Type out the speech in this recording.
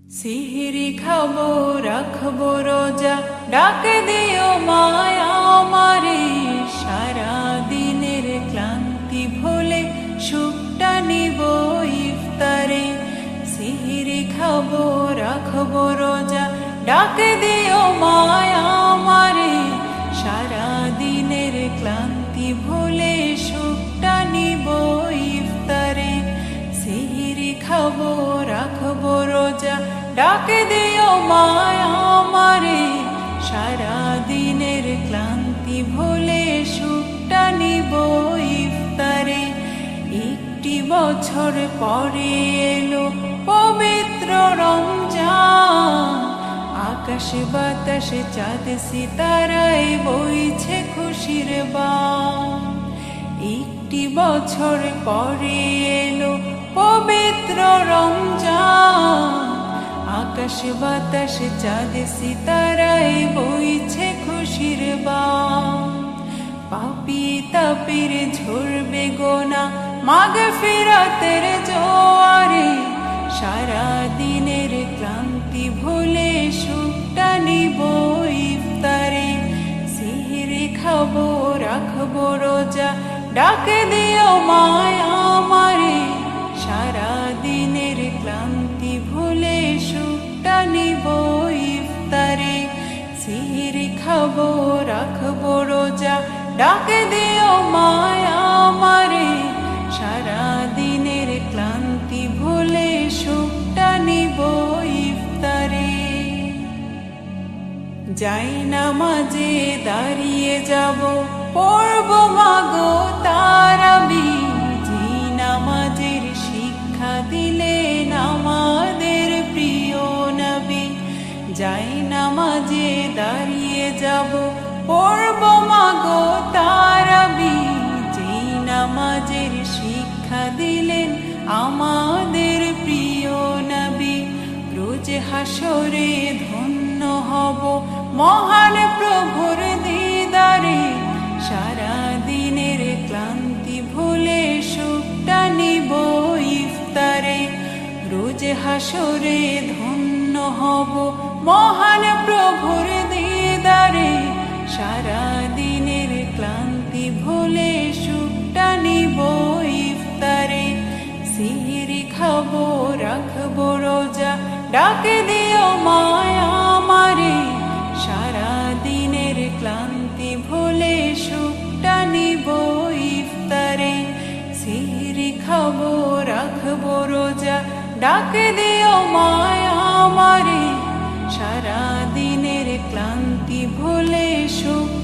সিহরি খাবো রাখবো রোজা, ডাকে দিও মায়া আমারে। সারা দিনের ক্লান্তি ভুলে সুখটা নিব ইফতারে। সিহরি খাবো রাখবো রোজা, ডাকে দিও মায়া আমারে। সারা দিনের ক্লান্তি ভুলে সুখটা নিব ইফতারে। সিহরি খাবো রাখবো রোজা, ডাকে দিও মায়া আমারে। সারা দিনের ক্লান্তি ভুলে সুখটা নিব ইফতারে। একটি বছর পরে এলো পবিত্র রমজান, আকাশে বাতাসে চাঁদ সিতারায় বইছে খুশির বান। একটি বছর পরে এলো পবিত্র রমজান, আকাশে বাতাসে চাঁদ সিতারায় বইছে খুশির বান। পাপী তাপীর ঝরবে গোনা মাগফিরাতের জোয়ারে। সারা দিনের ক্লান্তি ভুলে সুখটা নিব ইফতারে। সিহরি খাবো রাখবো রোজা, ডাকে দিও মায়া আমারে। সারা দিনের ক্লান্তি ভুলে সুখটা নিব ইফতারে। সিহরি খাবো রাখবো রোজা, ডাকে দিও মায়া আমারে। সারা দিনের ক্লান্তি ভুলে সুখটা নিব ইফতারে। যাই নামাজে দাঁড়িয়ে যাব, পড়ব মাগো তারাবি। যে নামাজের শিক্ষা দিলেন আমাদের প্রিয় নবী। যাই নামাজে দাঁড়িয়ে যাব, পড়ব মাগো তারাবি। যে নামাজের শিক্ষা দিলেন আমাদের প্রিয় নবী। রোজ হাসরে ধন্য হব মহান প্রভুর দিদারে। সারা দিনের ক্লান্তি ভুলে সুখটা নিব ইফতারে। রোজ হাসরে ধন্য হব মহান প্রভুর দিদারে। সারা দিনের ক্লান্তি ভুলে সুখটা নিব ইফতারে। সিহরি খাবো রাখবো রোজা, ডাকে দিও মায়া আমারে। সারা দিনের ক্লান্তি ভুলে সুখটা নিব ইফতারে। সিহরি খাবো রাখবো রোজা, ডাকে দিও মায়া আমারে। সারা দিনের ক্লান্তি ভুলে সুখ